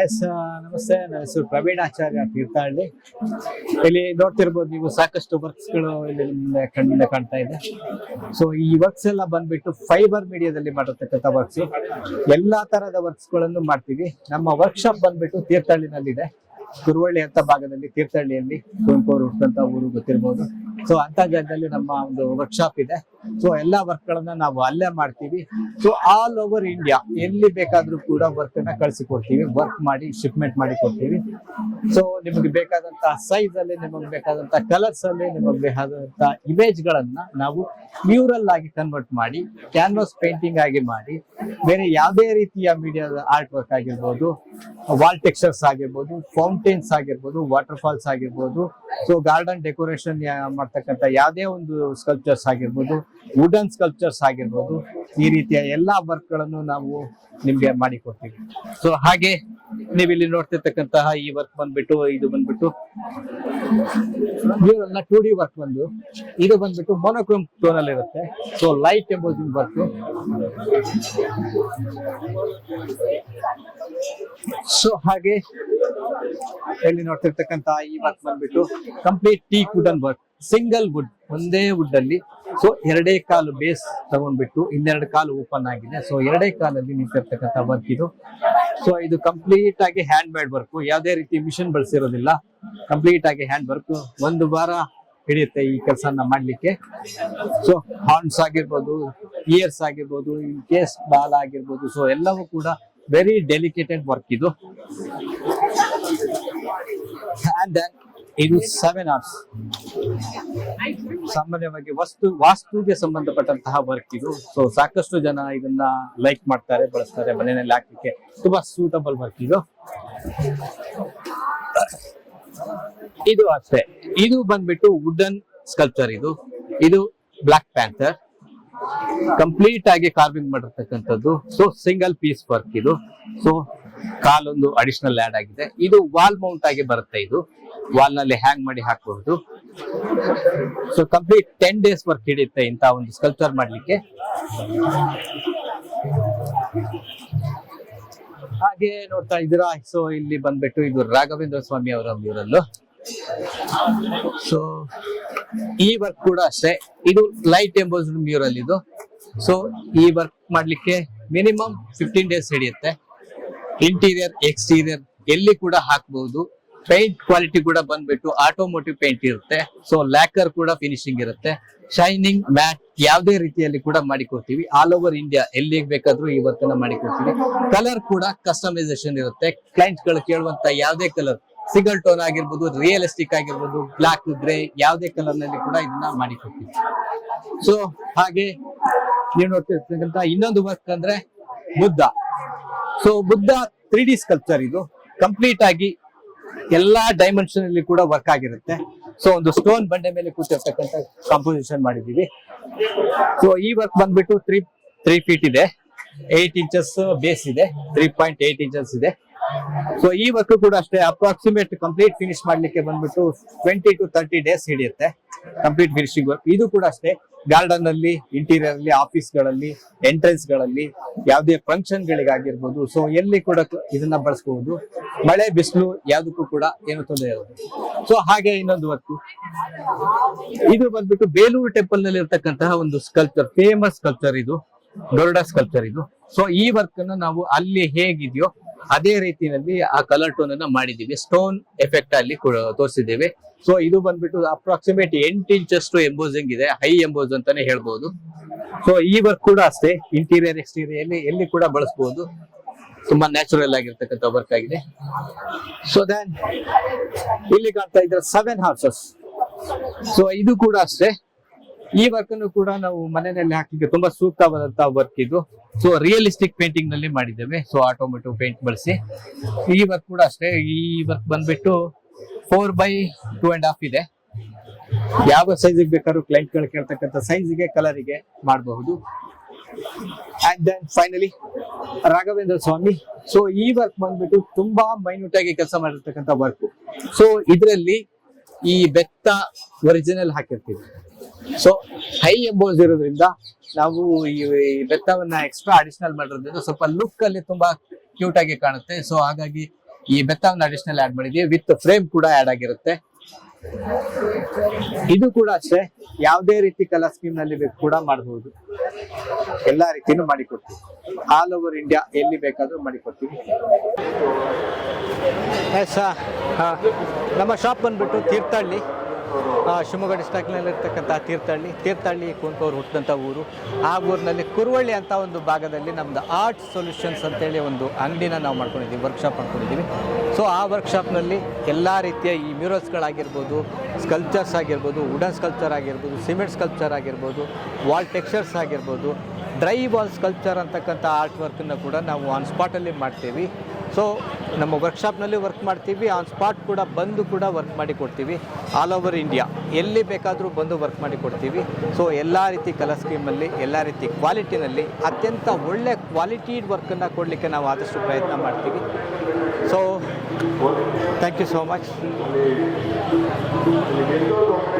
S ನಮಸ್ತೆ, ನನ್ನ ಹೆಸರು ಪ್ರವೀಣ್ ಆಚಾರ್ಯ ತೀರ್ಥಹಳ್ಳಿ. ಇಲ್ಲಿ ನೋಡ್ತಿರ್ಬೋದು ನೀವು, ಸಾಕಷ್ಟು ವರ್ಕ್ಸ್ಗಳು ಇಲ್ಲಿ ಕಣ್ಣಿಂದ ಕಾಣ್ತಾ ಇದೆ. ಸೊ ಈ ವರ್ಕ್ಸ್ ಎಲ್ಲ ಬಂದ್ಬಿಟ್ಟು ಫೈಬರ್ ಮೀಡಿಯಾದಲ್ಲಿ ಮಾಡಿರ್ತಕ್ಕಂಥ ವರ್ಕ್ಸ್. ಎಲ್ಲಾ ತರಹದ ವರ್ಕ್ಸ್ಗಳನ್ನು ಮಾಡ್ತೀವಿ. ನಮ್ಮ ವರ್ಕ್ಶಾಪ್ ಬಂದ್ಬಿಟ್ಟು ತೀರ್ಥಹಳ್ಳಿನಲ್ಲಿದೆ, ಕುರುವಳ್ಳಿ ಅಂತ ಭಾಗದಲ್ಲಿ. ತೀರ್ಥಹಳ್ಳಿಯಲ್ಲಿ ಕುವೆಂಪು ಅವರು ಹುಟ್ಟಂತ ಊರು ಗೊತ್ತಿರ್ಬೋದು. ಸೊ ಅಂತ ಜಾಗದಲ್ಲಿ ನಮ್ಮ ಒಂದು ವರ್ಕ್ಶಾಪ್ ಇದೆ. ಸೊ ಎಲ್ಲಾ ವರ್ಕ್ ಗಳನ್ನ ನಾವು ಅಲ್ಲೇ ಮಾಡ್ತೀವಿ. ಸೊ ಆಲ್ ಓವರ್ ಇಂಡಿಯಾ ಎಲ್ಲಿ ಬೇಕಾದ್ರೂ ಕೂಡ ವರ್ಕ್ ಅನ್ನ ಕಳಿಸಿಕೊಡ್ತೀವಿ, ವರ್ಕ್ ಮಾಡಿ ಶಿಪ್ಮೆಂಟ್ ಮಾಡಿ ಕೊಡ್ತೀವಿ. ಸೊ ನಿಮಗೆ ಬೇಕಾದಂತ ಸೈಜ್ ಅಲ್ಲಿ, ನಿಮಗೆ ಬೇಕಾದಂತ ಕಲರ್ಸ್ ಅಲ್ಲಿ, ನಿಮಗೆ ಬೇಕಾದಂತ ಇಮೇಜ್ ಗಳನ್ನ ನಾವು ಮ್ಯೂರಲ್ ಆಗಿ ಕನ್ವರ್ಟ್ ಮಾಡಿ, ಕ್ಯಾನ್ವಾಸ್ ಪೇಂಟಿಂಗ್ ಆಗಿ ಮಾಡಿ, ಬೇರೆ ಯಾವುದೇ ರೀತಿಯ ಮೀಡಿಯಾದ ಆರ್ಟ್ ವರ್ಕ್ ಆಗಿರ್ಬೋದು, ವಾಲ್ ಟೆಕ್ಸ್ಚರ್ಸ್ ಆಗಿರ್ಬೋದು, ಫೌಂಟೇನ್ಸ್ ಆಗಿರ್ಬೋದು, ವಾಟರ್ ಫಾಲ್ಸ್ ಆಗಿರ್ಬೋದು, ಸೊ ಗಾರ್ಡನ್ ಡೆಕೋರೇಷನ್ ಮಾಡ್ತಕ್ಕಂಥ ಯಾವುದೇ ಒಂದು ಸ್ಕಲ್ಪ್ಚರ್ಸ್ ಆಗಿರ್ಬೋದು, ವುಡನ್ ಸ್ಕಲ್ಪ್ಚರ್ಸ್ ಆಗಿರ್ಬೋದು, ಈ ರೀತಿಯ ಎಲ್ಲಾ ವರ್ಕ್ ಗಳನ್ನು ನಾವು ನಿಮ್ಗೆ ಮಾಡಿಕೊಡ್ತೀವಿ. ಸೊ ಹಾಗೆ ನೀವಿಲ್ಲಿ ನೋಡ್ತಿರ್ತಕ್ಕಂತಹ ಈ ವರ್ಕ್ ಬಂದ್ಬಿಟ್ಟು, ಇದು ಬಂದ್ಬಿಟ್ಟು ಮ್ಯೂರಲ್ ನ 2D ವರ್ಕ್ ಬಂದು, ಇದು ಬಂದ್ಬಿಟ್ಟು ಮೊನೋಕ್ರೋಮ್ ಟೋನ್ ಅಲ್ಲಿ ಇರುತ್ತೆ. So light embossing work. So ಹಾಗೆ ಇಲ್ಲಿ ನೋಡ್ತಿರ್ತಕ್ಕಂತ ಈ ವರ್ಕ್ ಬಂದ್ಬಿಟ್ಟು complete teak wooden work, single wood, ಒಂದೇ ವುಡ್ ಅಲ್ಲಿ. ಸೊ 2 ಕಾಲು ಬೇಸ್ ತಗೊಂಡ್ಬಿಟ್ಟು 2 ಕಾಲು ಓಪನ್ ಆಗಿದೆ. ಸೊ 2 ಕಾಲಲ್ಲಿ ನಿಂತಿರ್ತಕ್ಕಂಥ ವರ್ಕ್ ಇದು. ಸೊ ಇದು ಕಂಪ್ಲೀಟ್ ಆಗಿ ಹ್ಯಾಂಡ್ ಮೇಡ್ ವರ್ಕ್, ಯಾವುದೇ ರೀತಿ ಮಿಷಿನ್ ಬಳಸಿರೋದಿಲ್ಲ. ಕಂಪ್ಲೀಟ್ ಆಗಿ ಹ್ಯಾಂಡ್ ವರ್ಕ್. 1 ವಾರ ಹಿಡಿಯುತ್ತೆ ಈ ಕೆಲಸನ ಮಾಡ್ಲಿಕ್ಕೆ. ಸೊ ಹಾರ್ನ್ಸ್ ಆಗಿರ್ಬೋದು, ಇಯರ್ಸ್ ಆಗಿರ್ಬೋದು, ಇನ್ ಕೇಸ್ ಬಾಲ್ ಆಗಿರ್ಬೋದು, ಸೊ ಎಲ್ಲವೂ ಕೂಡ ವೆರಿ ಡೆಲಿಕೇಟೆಡ್ ವರ್ಕ್ ಇದು. ಅಂಡ್ ದೆನ್ ಇದು 7 hours. ಸಾಮಾನ್ಯವಾಗಿ ವಾಸ್ತುಗೆ ಸಂಬಂಧಪಟ್ಟಂತಹ ವರ್ಕ್ ಇದು. ಸೊ ಸಾಕಷ್ಟು ಜನ ಇದನ್ನ ಲೈಕ್ ಮಾಡ್ತಾರೆ, ಬಳಸ್ತಾರೆ, ಮನೆಯಲ್ಲಿ ಹಾಕ್ಲಿಕ್ಕೆ ತುಂಬಾ ಸೂಟಬಲ್ ವರ್ಕ್ ಇದು. ಇದು ಅಷ್ಟೇ, ಇದು ಬಂದ್ಬಿಟ್ಟು ವುಡನ್ ಸ್ಕಲ್ಪ್ಚರ್. ಇದು ಬ್ಲಾಕ್ ಪ್ಯಾಂಥರ್, ಕಂಪ್ಲೀಟ್ ಆಗಿ ಕಾರ್ವಿಂಗ್ ಮಾಡಿರ್ತಕ್ಕಂಥದ್ದು. ಸೊ ಸಿಂಗಲ್ ಪೀಸ್ ವರ್ಕ್ ಇದು. ಸೊ ಕಾಲೊಂದು ಅಡಿಷನಲ್ ಆಡ್ ಆಗಿದೆ. ಇದು ವಾಲ್ ಮೌಂಟ್ ಆಗಿ ಬರುತ್ತೆ. ಇದು ವಾಲ್ ನಲ್ಲಿ ಹ್ಯಾಂಗ್ ಮಾಡಿ ಹಾಕಬಹುದು. ಸೊ ಕಂಪ್ಲೀಟ್ 10 days ವರ್ಕ್ ಹಿಡಿಯುತ್ತೆ ಇಂತ ಒಂದು ಸ್ಕಲ್ಪ್ಚರ್ ಮಾಡ್ಲಿಕ್ಕೆ. ಹಾಗೆ ನೋಡ್ತಾ ಇದ್ದೀರಾ, ಸೊ ಇಲ್ಲಿ ಬಂದ್ಬಿಟ್ಟು ಇದು ರಾಘವೇಂದ್ರ ಸ್ವಾಮಿ ಅವರ ಮ್ಯೂರಲ್. ಸೊ ಈ ವರ್ಕ್ ಕೂಡ ಅಷ್ಟೇ, ಇದು ಲೈಟ್ ಎಂಬೋಸ್ಡ್ ಮ್ಯೂರಲ್ ಇದು. ಸೊ ಈ ವರ್ಕ್ ಮಾಡ್ಲಿಕ್ಕೆ ಮಿನಿಮಮ್ 15 days ಹಿಡಿಯುತ್ತೆ. ಇಂಟೀರಿಯರ್, ಎಕ್ಸ್ಟೀರಿಯರ್ ಎಲ್ಲಿ ಕೂಡ ಹಾಕಬಹುದು. ಪೇಂಟ್ ಕ್ವಾಲಿಟಿ ಕೂಡ ಬಂದ್ಬಿಟ್ಟು ಆಟೋಮೋಟಿವ್ ಪೇಂಟ್ ಇರುತ್ತೆ. ಸೊ ಲ್ಯಾಕರ್ ಕೂಡ ಫಿನಿಶಿಂಗ್ ಇರುತ್ತೆ. ಶೈನಿಂಗ್, ಮ್ಯಾಟ್ ಯಾವುದೇ ರೀತಿಯಲ್ಲಿ ಕೂಡ ಮಾಡಿಕೊಡ್ತೀವಿ. ಆಲ್ ಓವರ್ ಇಂಡಿಯಾ ಎಲ್ಲಿಗೆ ಬೇಕಾದ್ರೂ ಈ ವರ್ಕ್ ಅನ್ನ ಮಾಡಿಕೊಡ್ತೀವಿ. ಕಲರ್ ಕೂಡ ಕಸ್ಟಮೈಸೇಷನ್ ಇರುತ್ತೆ. ಕ್ಲೈಂಟ್ ಗಳು ಕೇಳುವಂತ ಯಾವುದೇ ಕಲರ್, ಸಿಂಗಲ್ ಟೋನ್ ಆಗಿರ್ಬೋದು, ರಿಯಲಿಸ್ಟಿಕ್ ಆಗಿರ್ಬೋದು, ಬ್ಲಾಕ್, ಗ್ರೇ, ಯಾವುದೇ ಕಲರ್ ನಲ್ಲಿ ಕೂಡ ಇದನ್ನ ಮಾಡಿಕೊಡ್ತೀವಿ. ಸೊ ಹಾಗೆ ನೀವು ನೋಡ್ತಿರ್ತಕ್ಕಂಥ ಇನ್ನೊಂದು ವರ್ಕ್ ಅಂದ್ರೆ Buddha. So Buddha 3D sculpture. ಇದು ಕಂಪ್ಲೀಟ್ ಆಗಿ ಎಲ್ಲಾ ಡೈಮೆನ್ಷನ್ ಅಲ್ಲಿ ಕೂಡ ವರ್ಕ್ ಆಗಿರುತ್ತೆ. ಸೊ ಒಂದು ಸ್ಟೋನ್ ಬಂಡೆ ಮೇಲೆ ಕೂತಿರ್ತಕ್ಕಂಥ ಕಾಂಪೋಸಿಷನ್ ಮಾಡಿದೀವಿ. ಸೊ ಈ ವರ್ಕ್ ಬಂದ್ಬಿಟ್ಟು 3 feet ಇದೆ, 8 inches ಬೇಸ್ ಇದೆ, 3.8 inches ಇದೆ. ಸೊ ಈ ವರ್ಕ್ ಕೂಡ ಅಷ್ಟೇ, ಅಪ್ರಾಕ್ಸಿಮೇಟ್ ಕಂಪ್ಲೀಟ್ ಫಿನಿಶ್ ಮಾಡ್ಲಿಕ್ಕೆ ಬಂದ್ಬಿಟ್ಟು 20 to 30 days ಹಿಡಿಯುತ್ತೆ ಕಂಪ್ಲೀಟ್ ಫಿನಿಶಿಂಗ್ ವರ್ಕ್. ಇದು ಕೂಡ ಅಷ್ಟೇ, ಗಾರ್ಡನ್ ಅಲ್ಲಿ, ಇಂಟೀರಿಯರ್ ಅಲ್ಲಿ, ಆಫೀಸ್ ಗಳಲ್ಲಿ, ಎಂಟ್ರೆನ್ಸ್ ಗಳಲ್ಲಿ, ಯಾವುದೇ ಫಂಕ್ಷನ್ ಗಳಿಗಾಗಿರ್ಬೋದು. ಸೊ ಎಲ್ಲಿ ಕೂಡ ಇದನ್ನ ಬಳಸಬಹುದು. ಮಳೆ ಬಿಸಿಲು ಯಾವುದಕ್ಕೂ ಕೂಡ ಏನು ತೊಂದರೆ ಇರೋದು. ಸೊ ಹಾಗೆ ಇನ್ನೊಂದು ವರ್ಕ್, ಇದು ಬಂದ್ಬಿಟ್ಟು ಬೇಲೂರು ಟೆಂಪಲ್ ನಲ್ಲಿ ಇರ್ತಕ್ಕಂತಹ ಒಂದು ಸ್ಕಲ್ಪ್ಚರ್, ಫೇಮಸ್ ಸ್ಕಲ್ಪ್ಚರ್ ಇದು, ಗರುಡ ಸ್ಕಲ್ಪ್ಚರ್ ಇದು. ಸೊ ಈ ವರ್ಕ್ ಅನ್ನು ನಾವು ಅಲ್ಲಿ ಹೇಗಿದೆಯೋ ಅದೇ ರೀತಿಯಲ್ಲಿ ಆ ಕಲರ್ ಟೋನ್ ಅನ್ನ ಮಾಡಿದೀವಿ. ಸ್ಟೋನ್ ಎಫೆಕ್ಟ್ ಅಲ್ಲಿ ತೋರಿಸಿದ್ದೇವೆ. ಸೊ ಇದು ಬಂದ್ಬಿಟ್ಟು ಅಪ್ರಾಕ್ಸಿಮೇಟ್ 8 inches ಎಂಬೋಸಿಂಗ್ ಇದೆ, ಹೈ ಎಂಬೋಸ್ ಅಂತಾನೆ ಹೇಳ್ಬಹುದು. ಸೊ ಈ ವರ್ಕ್ ಕೂಡ ಅಷ್ಟೇ, ಇಂಟೀರಿಯರ್, ಎಕ್ಸ್ಟೀರಿಯರ್ ಎಲ್ಲಿ ಕೂಡ ಬಳಸಬಹುದು. ತುಂಬಾ ನ್ಯಾಚುರಲ್ ಆಗಿರ್ತಕ್ಕಂಥ ವರ್ಕ್ ಆಗಿದೆ. ಸೊ ದೆನ್ ಇಲ್ಲಿ ಕಾಣ್ತಾ ಇದ್ರೆ 7 horses. ಸೊ ಇದು ಕೂಡ ಅಷ್ಟೇ, ಈ ವರ್ಕ್ ಅನ್ನು ಕೂಡ ನಾವು ಮನೆಯಲ್ಲಿ ಹಾಕಲಿಕ್ಕೆ ತುಂಬಾ ಸೂಕ್ತವಾದಂತಹ ವರ್ಕ್ ಇದು. ಸೊ ರಿಯಲಿಸ್ಟಿಕ್ ಪೇಂಟಿಂಗ್ ನಲ್ಲಿ ಮಾಡಿದ್ದೇವೆ. ಸೊ ಆಟೋಮೇಟಿವ್ ಪೇಂಟ್ ಬಳಸಿ. ಈ ವರ್ಕ್ ಕೂಡ ಅಷ್ಟೇ, ಈ ವರ್ಕ್ ಬಂದ್ಬಿಟ್ಟು 4x2.5 ಇದೆ. ಯಾವ ಸೈಜಿಗೆ ಬೇಕಾದ್ರೂ ಕ್ಲೈಂಟ್ ಗಳು ಕೇಳ್ತಕ್ಕಂಥ ಸೈಜಿಗೆ, ಕಲರಿಗೆ ಮಾಡಬಹುದು. And then finally Raghavendra Swami. So ಈ ವರ್ಕ್ ಬಂದ್ಬಿಟ್ಟು ತುಂಬಾ ಮೈನ್ಯೂಟ್ ಆಗಿ ಕೆಲಸ ಮಾಡಿರ್ತಕ್ಕಂಥ ವರ್ಕ್. ಸೊ ಇದರಲ್ಲಿ ಈ ಬೆತ್ತ ಒರಿಜಿನಲ್ ಹಾಕಿರ್ತೀವಿ. ಸೊ ಹೈ ಎಂಬೋಸ್ ಇರೋದ್ರಿಂದ ನಾವು ಈ ಬೆತ್ತವನ್ನ ಎಕ್ಸ್ಟ್ರಾ ಅಡಿಷನಲ್ ಮಾಡಿರೋದ್ರಿಂದ ಸ್ವಲ್ಪ ಲುಕ್ ಅಲ್ಲಿ ತುಂಬಾ ಕ್ಯೂಟ್ ಆಗಿ ಕಾಣುತ್ತೆ. ಸೊ ಹಾಗಾಗಿ ಈ ಬೆತ್ತವನ್ನ ಅಡಿಷನಲ್ ಆಡ್ ಮಾಡಿದೀವಿ, ವಿತ್ ಫ್ರೇಮ್ ಕೂಡ ಆಡ್ ಆಗಿರುತ್ತೆ. ಇದು ಕೂಡ ಅಷ್ಟೇ, ಯಾವುದೇ ರೀತಿ ಕಲರ್ ಸ್ಕೀಮ್ ನಲ್ಲಿ ಕೂಡ ಮಾಡಬಹುದು, ಎಲ್ಲಾ ರೀತಿನೂ ಮಾಡಿಕೊಡ್ತೀವಿ. ಆಲ್ ಓವರ್ ಇಂಡಿಯಾ ಎಲ್ಲಿ ಬೇಕಾದ್ರೂ ಮಾಡಿಕೊಡ್ತೀವಿ. ನಮ್ಮ ಶಾಪ್ ಬಂದ್ಬಿಟ್ಟು ತೀರ್ಥಹಳ್ಳಿ, ಶಿವಮೊಗ್ಗ ಡಿಸ್ಟ್ರಿಕ್ಟ್ನಲ್ಲಿ ಇರ್ತಕ್ಕಂಥ ತೀರ್ಥಹಳ್ಳಿ ಕುವೆಂಪು ಅವರು ಹುಟ್ಟಿದಂಥ ಊರು. ಆ ಊರಿನಲ್ಲಿ ಕುರುವಳ್ಳಿ ಅಂತ ಒಂದು ಭಾಗದಲ್ಲಿ ನಮ್ದು ಆರ್ಟ್ ಸೊಲ್ಯೂಷನ್ಸ್ ಅಂತೇಳಿ ಒಂದು ಅಂಗಡಿನ ನಾವು ಮಾಡ್ಕೊಂಡಿದ್ದೀವಿ, ವರ್ಕ್ಶಾಪ್ ಮಾಡ್ಕೊಂಡಿದ್ದೀವಿ. ಸೊ ಆ ವರ್ಕ್ಶಾಪ್ನಲ್ಲಿ ಎಲ್ಲ ರೀತಿಯ ಈ ಮ್ಯೂರಲ್ಸ್ಗಳಾಗಿರ್ಬೋದು, ಸ್ಕಲ್ಪ್ಚರ್ಸ್ ಆಗಿರ್ಬೋದು, ವುಡನ್ ಸ್ಕಲ್ಪ್ಚರ್ ಆಗಿರ್ಬೋದು, ಸಿಮೆಂಟ್ ಸ್ಕಲ್ಪ್ಚರ್ ಆಗಿರ್ಬೋದು, ವಾಲ್ ಟೆಕ್ಸ್ಚರ್ಸ್ ಆಗಿರ್ಬೋದು, ಡ್ರೈ ವಾಲ್ ಸ್ಕಲ್ಪ್ಚರ್ ಅಂತಕ್ಕಂಥ ಆರ್ಟ್ ವರ್ಕನ್ನು ಕೂಡ ನಾವು ಆನ್ ಸ್ಪಾಟಲ್ಲಿ ಮಾಡ್ತೀವಿ. ಸೊ ನಮ್ಮ ವರ್ಕ್ಶಾಪ್ನಲ್ಲಿ ವರ್ಕ್ ಮಾಡ್ತೀವಿ, ಆನ್ ಸ್ಪಾಟ್ ಕೂಡ ಬಂದು ಕೂಡ ವರ್ಕ್ ಮಾಡಿ ಕೊಡ್ತೀವಿ. ಆಲ್ ಓವರ್ ಇಂಡಿಯಾ ಎಲ್ಲಿ ಬೇಕಾದರೂ ಬಂದು ವರ್ಕ್ ಮಾಡಿ ಕೊಡ್ತೀವಿ. ಸೊ ಎಲ್ಲ ರೀತಿ ಕಲರ್ ಸ್ಕೀಮಲ್ಲಿ, ಎಲ್ಲ ರೀತಿ ಕ್ವಾಲಿಟಿನಲ್ಲಿ ಅತ್ಯಂತ ಒಳ್ಳೆ ಕ್ವಾಲಿಟಿಡ್ ವರ್ಕನ್ನು ಕೊಡಲಿಕ್ಕೆ ನಾವು ಆದಷ್ಟು ಪ್ರಯತ್ನ ಮಾಡ್ತೀವಿ. So thank you so much.